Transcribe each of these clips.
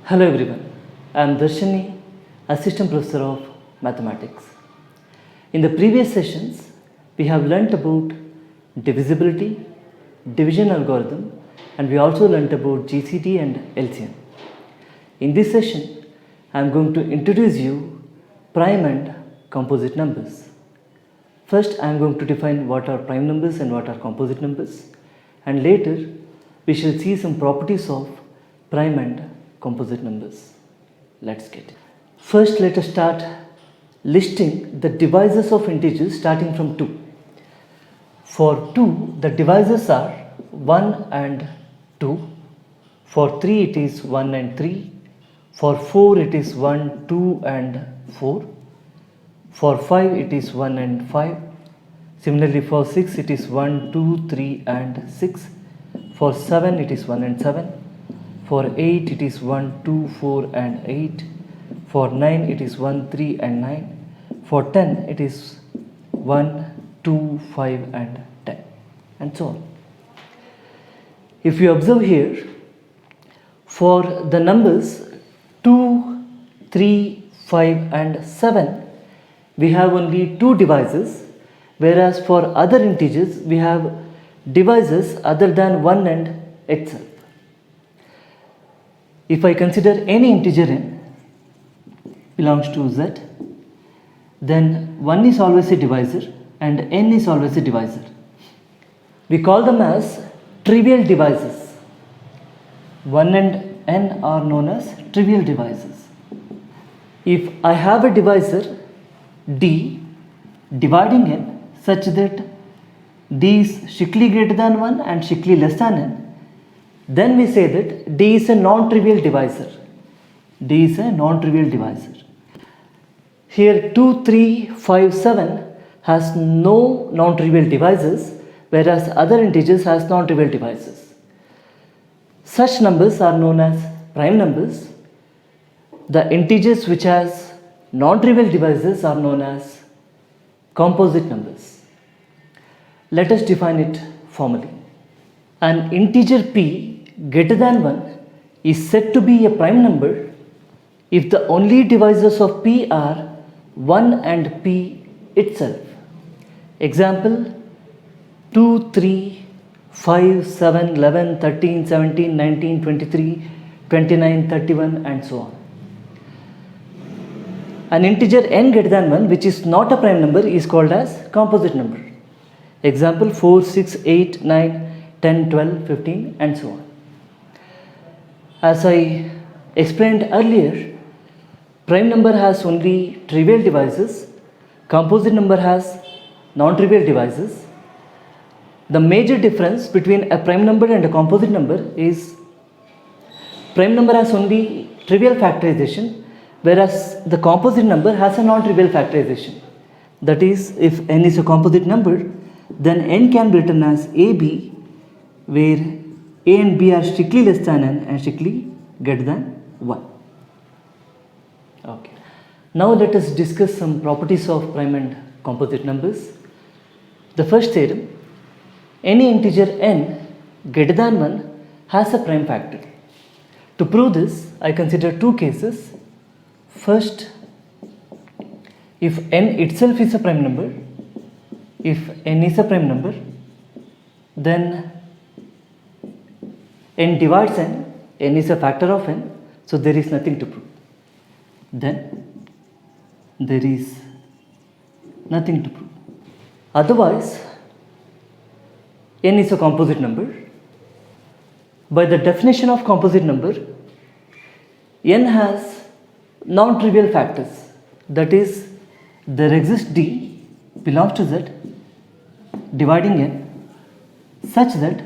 Hello everyone, I am Darshini, Assistant Professor of Mathematics. In the previous sessions, we have learnt about divisibility, division algorithm, and we also learnt about GCD and LCM. In this session, I am going to introduce you prime and composite numbers. First, I am going to define what are prime numbers and what are composite numbers, and later we shall see some properties of prime and composite numbers. Let's get it. First, let us start listing the divisors of integers starting from 2. For 2, the divisors are 1 and 2. For 3, it is 1 and 3. For 4, it is 1, 2 and 4. For 5, it is 1 and 5. Similarly, for 6, it is 1, 2, 3 and 6. For 7, it is 1 and 7. For 8, it is 1, 2, 4 and 8. For 9, it is 1, 3 and 9. For 10, it is 1, 2, 5 and 10, and so on. If you observe here, for the numbers 2, 3, 5 and 7, we have only 2 divisors, whereas for other integers, we have divisors other than 1 and itself. If I consider any integer n belongs to z, then 1 is always a divisor and n is always a divisor. We call them as trivial divisors. 1 and n are known as trivial divisors. If I have a divisor d dividing n such that d is strictly greater than 1 and strictly less than n, then we say that d is a non-trivial divisor. D is a non-trivial divisor. Here 2, 3, 5, 7 has no non-trivial divisors, whereas other integers has non-trivial divisors. Such numbers are known as prime numbers. The integers which has non-trivial divisors are known as composite numbers. Let us define it formally. An integer p greater than 1 is said to be a prime number if the only divisors of p are 1 and p itself. Example 2, 3, 5, 7, 11, 13, 17, 19, 23, 29, 31 and so on. An integer n greater than 1 which is not a prime number is called as composite number. Example 4, 6, 8, 9, 10, 12, 15 and so on. As I explained earlier, prime number has only trivial divisors, composite number has non-trivial divisors. The major difference between a prime number and a composite number is prime number has only trivial factorization, whereas the composite number has a non-trivial factorization. That is, if n is a composite number, then n can be written as ab, where a and b are strictly less than n and strictly greater than 1. Okay. Now let us discuss some properties of prime and composite numbers. The first theorem, any integer n greater than 1 has a prime factor. To prove this, I consider two cases. First, if n itself is a prime number, then n divides n is a factor of n, so there is nothing to prove. Then there is nothing to prove. Otherwise, n is a composite number. By the definition of composite number, n has non-trivial factors. That is, there exists d belongs to z dividing n such that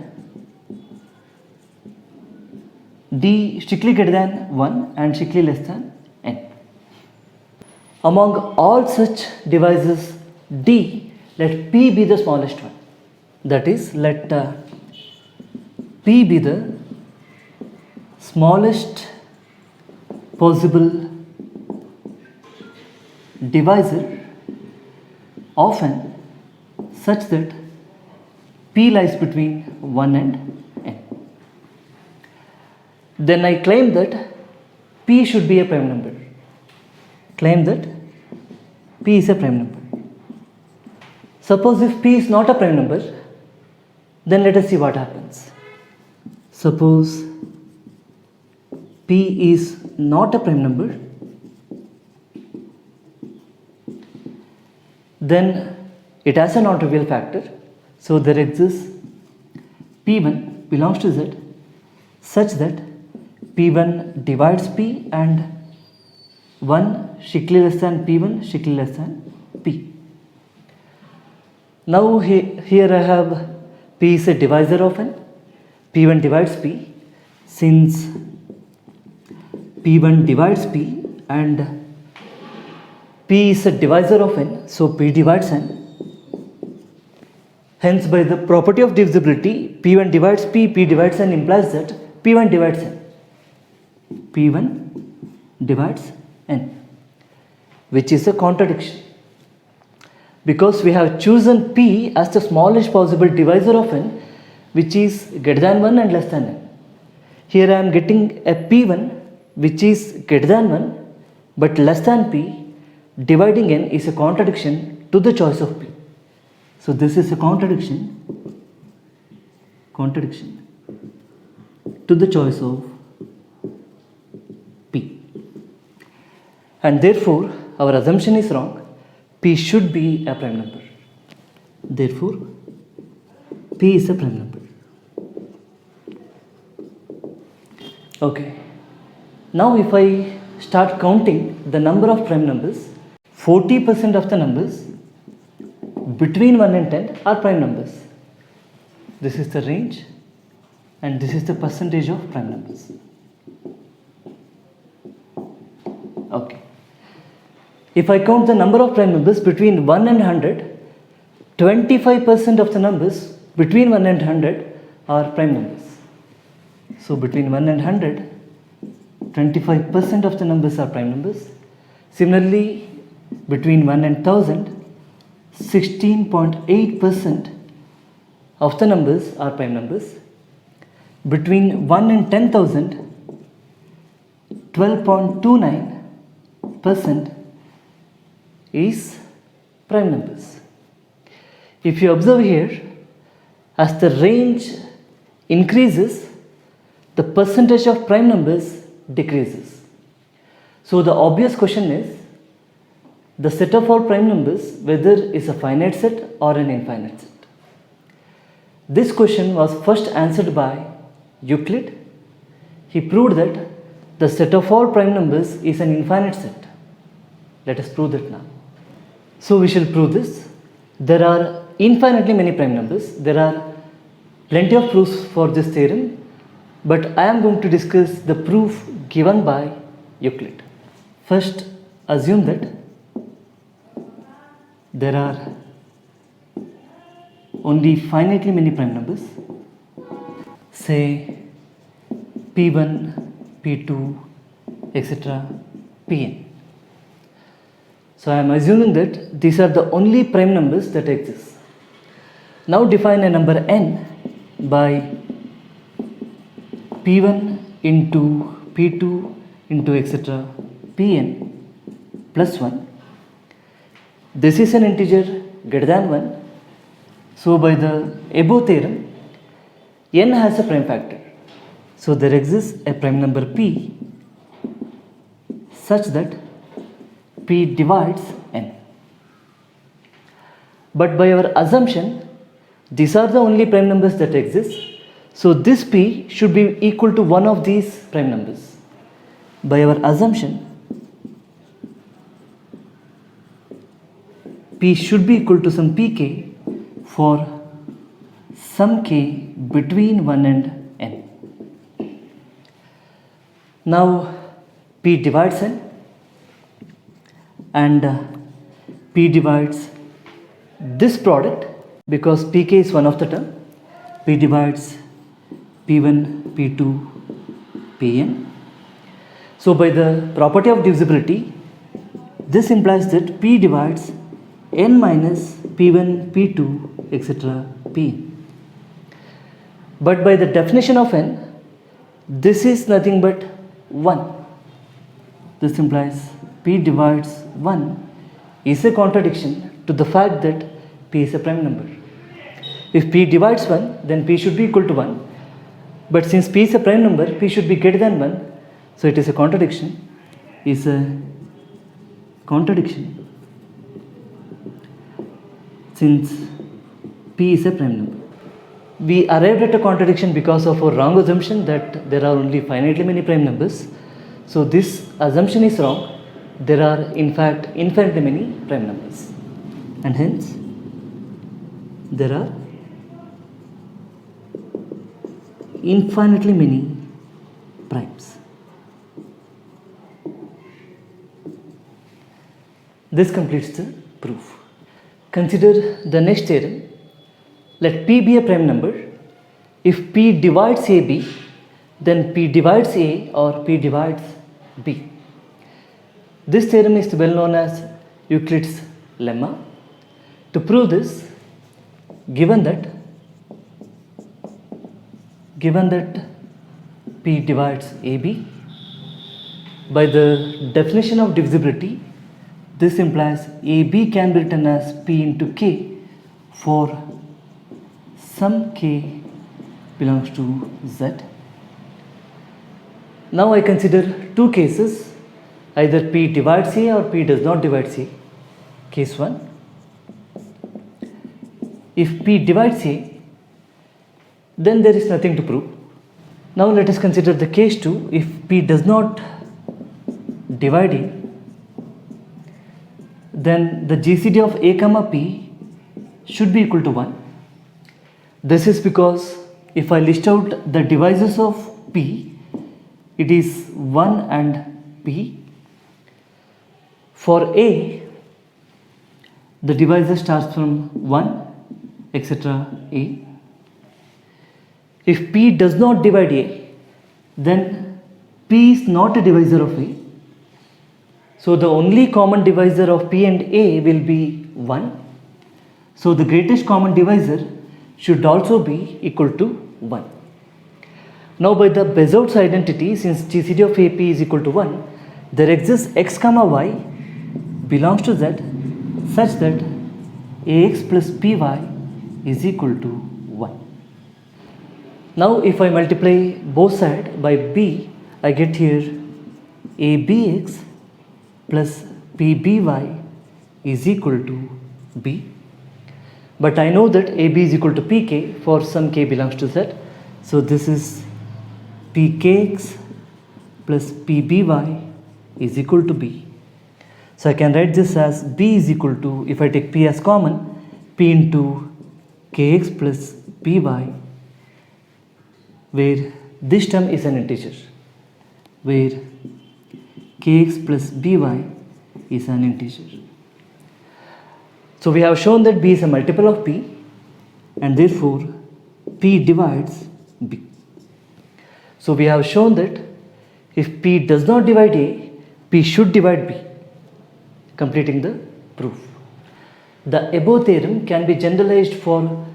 d strictly greater than 1 and strictly less than n. Among all such divisors d, let p be the smallest one. That is, let p be the smallest possible divisor of n such that p lies between 1 and n. Then I claim that P should be a prime number. Claim that P is a prime number. Suppose if P is not a prime number, then let us see what happens. Suppose P is not a prime number, then it has a non-trivial factor. So there exists P1 belongs to Z such that P1 divides P and 1 strictly less than P1 strictly less than P. Now here I have P is a divisor of N. P1 divides P. Since P1 divides P and P is a divisor of N, so P divides N. Hence, by the property of divisibility, P1 divides P, P divides N implies that P1 divides N. P1 divides N, which is a contradiction. Because we have chosen P as the smallest possible divisor of N, which is greater than 1 and less than N. Here I am getting a P1 which is greater than 1 but less than P. Dividing N is a contradiction to the choice of P. So this is a contradiction to the choice of P. And therefore, our assumption is wrong. P should be a prime number. Therefore, P is a prime number. Okay. Now if I start counting the number of prime numbers, 40% of the numbers between 1 and 10 are prime numbers. This is the range and this is the percentage of prime numbers. Okay. If I count the number of prime numbers between 1 and 100, 25% of the numbers between 1 and 100 are prime numbers. So between 1 and 100, 25% of the numbers are prime numbers. Similarly, between 1 and 1000, 16.8% of the numbers are prime numbers. Between 1 and 10,000, 12.29% is prime numbers. If you observe here, as the range increases, the percentage of prime numbers decreases. So the obvious question is, the set of all prime numbers, whether is a finite set or an infinite set. This question was first answered by Euclid. He proved that the set of all prime numbers is an infinite set. Let us prove that now. So we shall prove this. There are infinitely many prime numbers. There are plenty of proofs for this theorem, but I am going to discuss the proof given by Euclid. First, assume that there are only finitely many prime numbers, say P1, P2, etc., Pn. So I am assuming that these are the only prime numbers that exist. Now define a number n by P1 into P2 into etc. Pn plus 1. This is an integer greater than 1. So by the above theorem, n has a prime factor. So there exists a prime number P such that P divides n. But by our assumption, these are the only prime numbers that exist. So this P should be equal to one of these prime numbers. By our assumption, P should be equal to some Pk for some k between 1 and n. Now P divides n and P divides this product because Pk is one of the term. P divides P1, P2, Pn. So by the property of divisibility, this implies that P divides n minus P1, P2, etc. Pn. But by the definition of n, this is nothing but 1. this implies p divides 1 is a contradiction to the fact that p is a prime number. If p divides 1, then p should be equal to 1. But since p is a prime number, p should be greater than 1. So it is a contradiction. Is a contradiction since p is a prime number. We arrived at a contradiction because of a wrong assumption that there are only finitely many prime numbers. So this assumption is wrong. There are in fact infinitely many prime numbers, and hence there are infinitely many primes. This completes the proof. Consider the next theorem. Let p be a prime number. If p divides ab, then p divides a or p divides b. This theorem is well known as Euclid's lemma. To prove this, given that p divides ab, by the definition of divisibility, this implies ab can be written as p into k for some k belongs to z. Now I consider two cases. Either p divides a or p does not divide a. Case 1. If p divides a, then there is nothing to prove. Now let us consider the case 2. If p does not divide a, then the GCD of a comma p should be equal to 1. This is because if I list out the divisors of p, it is 1 and p. For a, the divisor starts from 1, etc. a. If p does not divide a, then p is not a divisor of a. So the only common divisor of p and a will be 1. So the greatest common divisor should also be equal to 1. Now by the Bezout's identity, since GCD of AP is equal to 1, there exists x comma y belongs to z such that ax plus py is equal to 1. Now if I multiply both sides by b, I get here abx plus pby is equal to b. But I know that ab is equal to pk for some k belongs to z. So this is pkx plus pby is equal to b. So I can write this as b is equal to, if I take p as common, p into kx plus py, where this term is an integer, where kx plus by is an integer. So we have shown that b is a multiple of p, and therefore p divides b. So we have shown that if p does not divide a, p should divide b, completing the proof. The above theorem can be generalized for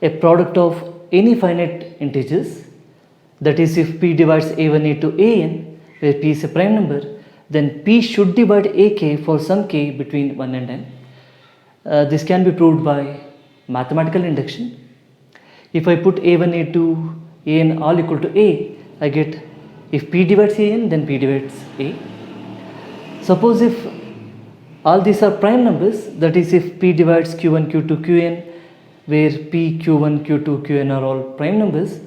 a product of any finite integers. That is, if p divides a1 to an, where p is a prime number, then p should divide ak for some k between 1 and n. This can be proved by mathematical induction. If I put a1 to an all equal to a, I get if p divides an, then p divides a. Suppose if all these are prime numbers, that is, if p divides q1, q2, qn, where p, q1, q2, qn are all prime numbers,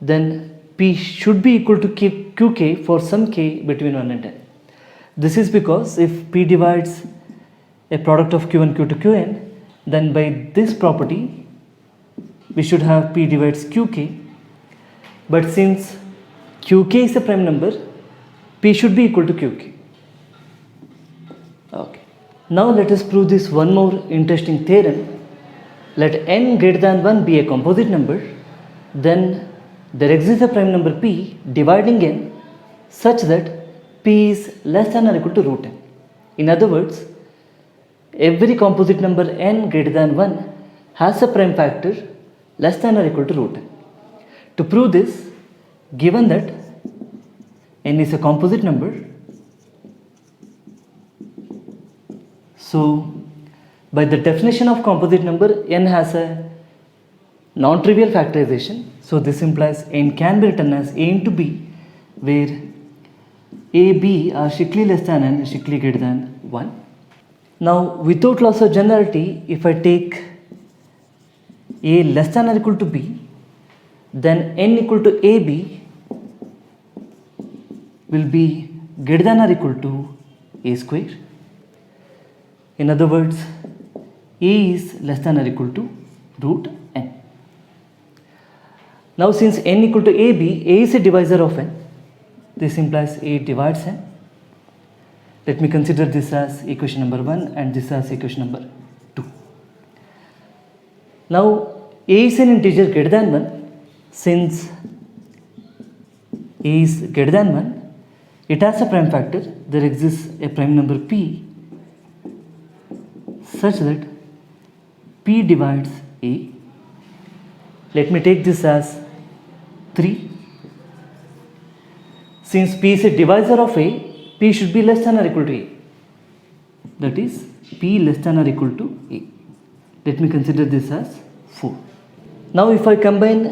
then p should be equal to qk for some k between 1 and n. This is because if p divides a product of q1, q2, qn, then by this property we should have p divides qk. But since qk is a prime number, p should be equal to qk. Okay. Now let us prove this one more interesting theorem. Let n greater than 1 be a composite number, then there exists a prime number p dividing n such that p is less than or equal to root n. In other words, every composite number n greater than 1 has a prime factor less than or equal to root n. To prove this, given that n is a composite number, So by the definition of composite number, n has a non-trivial factorization. So this implies n can be written as a into b, where a, b are strictly less than n, strictly greater than 1. Now without loss of generality, if I take a less than or equal to b, then n equal to ab will be greater than or equal to a square. In other words, a is less than or equal to root n. Now since n equal to ab, a is a divisor of n. This implies a divides n. Let me consider this as equation number 1 and this as equation number 2. Now a is an integer greater than 1. Since a is greater than 1, it has a prime factor. There exists a prime number p such that p divides a. Let me take this as 3. Since p is a divisor of a, p should be less than or equal to a. That is, p less than or equal to a. Let me consider this as 4. Now if I combine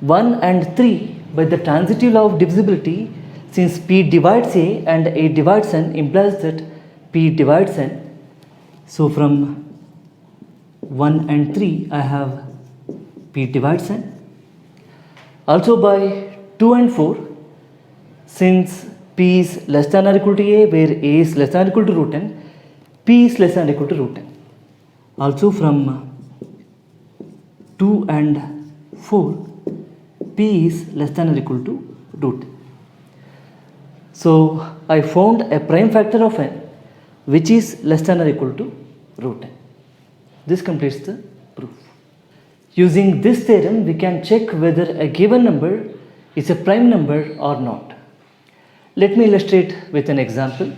1 and 3 by the transitive law of divisibility, since p divides a and a divides n implies that p divides n. So from 1 and 3 I have p divides n. Also by 2 and 4, since p is less than or equal to a, where a is less than or equal to root n, p is less than or equal to root n. Also from 2 and 4, p is less than or equal to root n. So I found a prime factor of n which is less than or equal to root n. This completes the proof. Using this theorem, we can check whether a given number is a prime number or not. Let me illustrate with an example.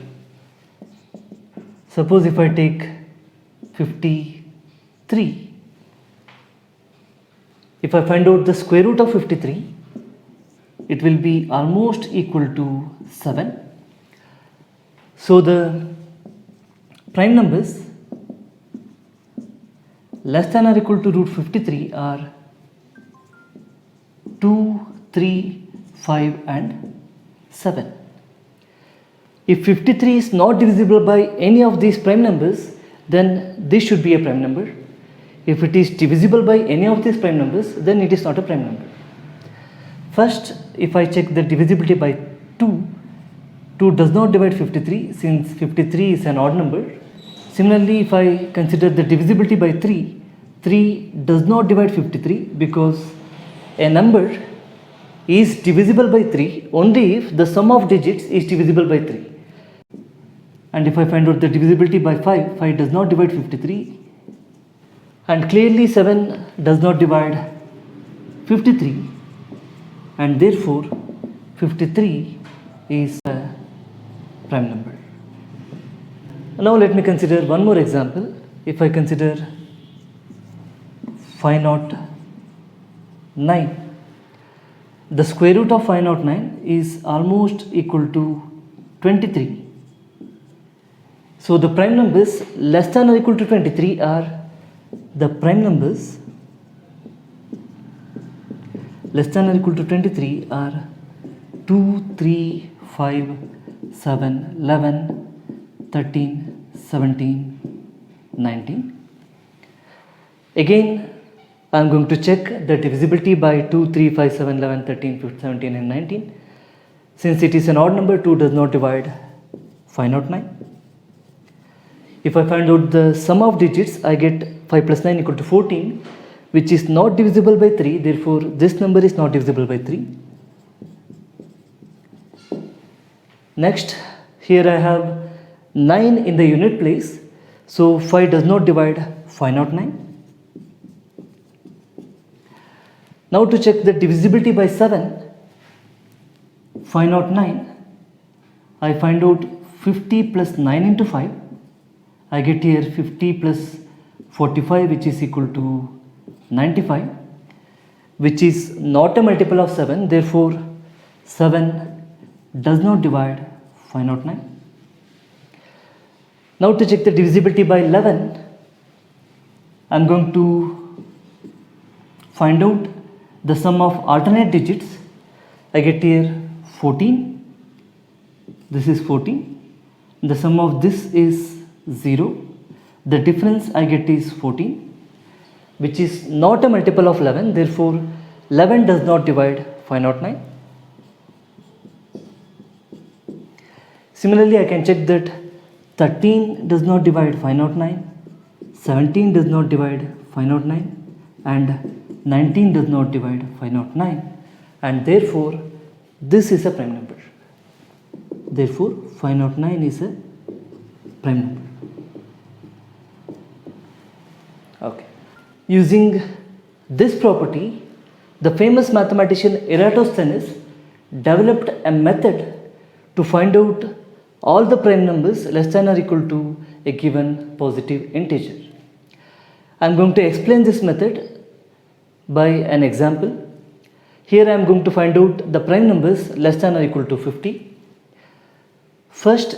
Suppose if I take 53, if I find out the square root of 53, it will be almost equal to 7. So the prime numbers less than or equal to root 53 are 2, 3, 5 and 7. If 53 is not divisible by any of these prime numbers, then this should be a prime number. If it is divisible by any of these prime numbers, then it is not a prime number. First, if I check the divisibility by 2, 2 does not divide 53 since 53 is an odd number. Similarly, if I consider the divisibility by 3, 3 does not divide 53 because a number is divisible by 3 only if the sum of digits is divisible by 3. And if I find out the divisibility by 5, 5 does not divide 53 and clearly 7 does not divide 53 and therefore 53 is a prime number. Now let me consider one more example. If I consider 509, the square root of 509 is almost equal to 23. So the prime numbers less than or equal to 23 are the prime numbers less than or equal to 23 are 2, 3, 5, 7, 11, 13, 17, 19. Again, I am going to check the divisibility by 2, 3, 5, 7, 11, 13, 15, 17 and 19. Since it is an odd number, 2 does not divide 509. If I find out the sum of digits, I get 5 plus 9 equal to 14, which is not divisible by 3. Therefore, this number is not divisible by 3. Next, here I have 9 in the unit place. So 5 does not divide 509. Now to check the divisibility by 7, 509, I find out 50 plus 9 into 5. I get here 50 plus 45, which is equal to 95, which is not a multiple of 7. Therefore, 7 does not divide 509. Now to check the divisibility by 11, I am going to find out the sum of alternate digits. I get here 14, this is 14, the sum of this is 0, the difference I get is 14, which is not a multiple of 11, therefore 11 does not divide 509. Similarly, I can check that 13 does not divide 509, 17 does not divide 509, and 19 does not divide 509, and therefore this is a prime number. Therefore 509 is a prime number. Okay. Using this property, the famous mathematician Eratosthenes developed a method to find out all the prime numbers less than or equal to a given positive integer. I am going to explain this method by an example. Here I am going to find out the prime numbers less than or equal to 50. First,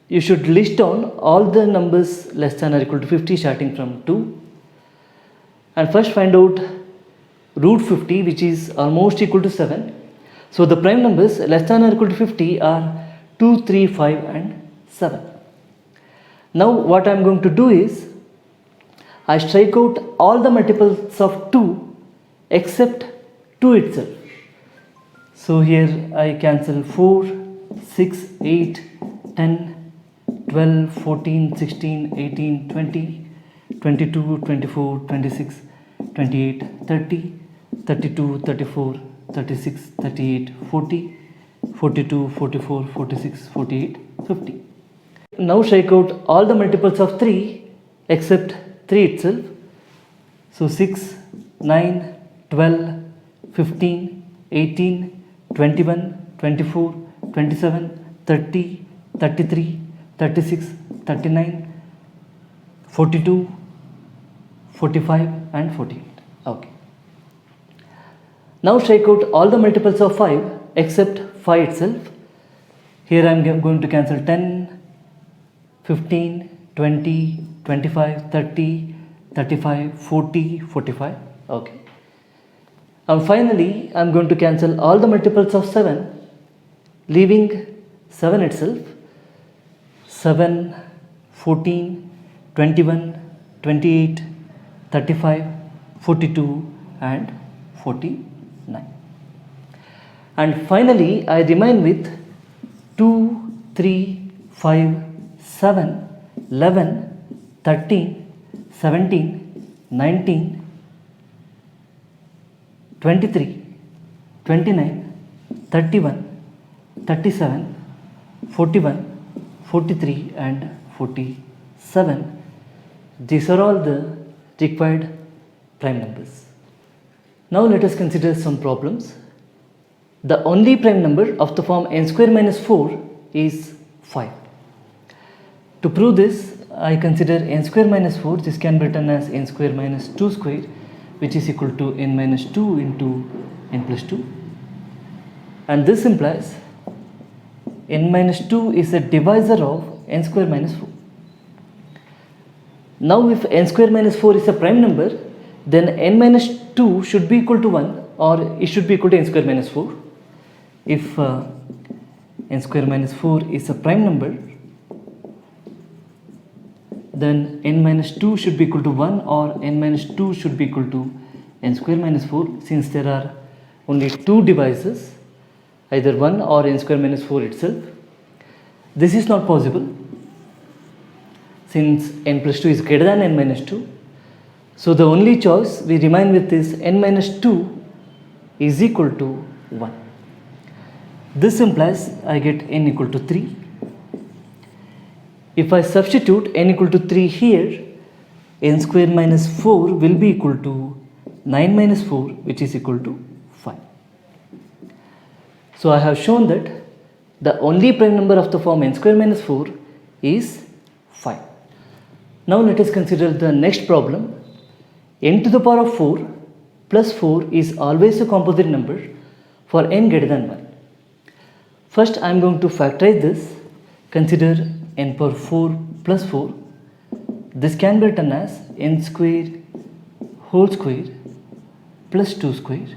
you should list down all the numbers less than or equal to 50 starting from 2, and first find out root 50, which is almost equal to 7. So the prime numbers less than or equal to 50 are 2, 3, 5 and 7. Now what I am going to do is, I strike out all the multiples of 2 except 2 itself. So here I cancel 4, 6, 8, 10, 12, 14, 16, 18, 20, 22, 24, 26, 28, 30, 32, 34, 36, 38, 40, 42, 44, 46, 48, 50. Now strike out all the multiples of 3 except 3 itself. So 6, 9, 12, 15, 18, 21, 24, 27, 30, 33, 36, 39, 42, 45 and 48. Okay. Now strike out all the multiples of 5 except 5 itself. Here I am going to cancel 10, 15, 20, 25, 30, 35, 40, 45. Okay. And finally, I am going to cancel all the multiples of 7, leaving 7 itself. 7, 14, 21, 28, 35, 42 and 49. And finally, I remain with 2, 3, 5, 7, 11, 13, 17, 19, 23, 29, 31, 37, 41, 43 and 47. These are all the required prime numbers. Now let us consider some problems. The only prime number of the form n square minus 4 is 5. To prove this, I consider n square minus 4. This can be written as n square minus 2 square, which is equal to n minus 2 into n plus 2. And this implies n minus 2 is a divisor of n square minus 4. Now if n square minus 4 is a prime number, then n minus 2 should be equal to 1, or it should be equal to n square minus 4. If n square minus 4 is a prime number, then n minus 2 should be equal to 1, or n minus 2 should be equal to n square minus 4, since there are only 2 divisors, either 1 or n square minus 4 itself. This is not possible since n plus 2 is greater than n minus 2. So the only choice we remain with is n minus 2 is equal to 1. This implies I get n equal to 3. If I substitute n equal to 3 here, n square minus 4 will be equal to 9 minus 4, which is equal to 5. So I have shown that the only prime number of the form n square minus 4 is 5. Now let us consider the next problem. N to the power of 4 plus 4 is always a composite number for n greater than 1. First I am going to factorize this. Consider n power 4 plus 4, this can be written as n square whole square plus 2 square.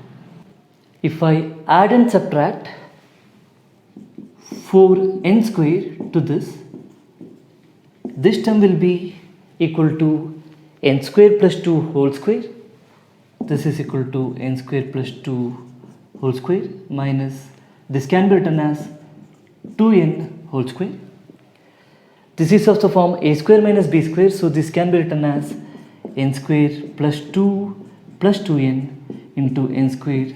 If I add and subtract 4n square to this term will be equal to n square plus 2 whole square. This is equal to n square plus 2 whole square minus this can be written as 2n whole square. This is of the form a square minus b square, so this can be written as n square plus 2 plus 2n into n square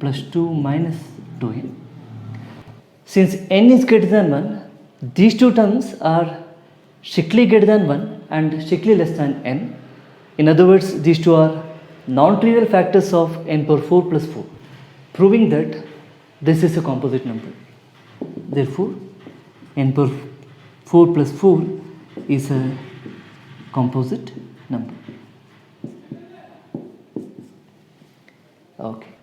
plus 2 minus 2n. Since n is greater than 1, these two terms are strictly greater than 1 and strictly less than n. In other words, these two are non-trivial factors of n power 4 plus 4, proving that this is a composite number. Therefore, n power 4 plus 4 is a composite number. Okay.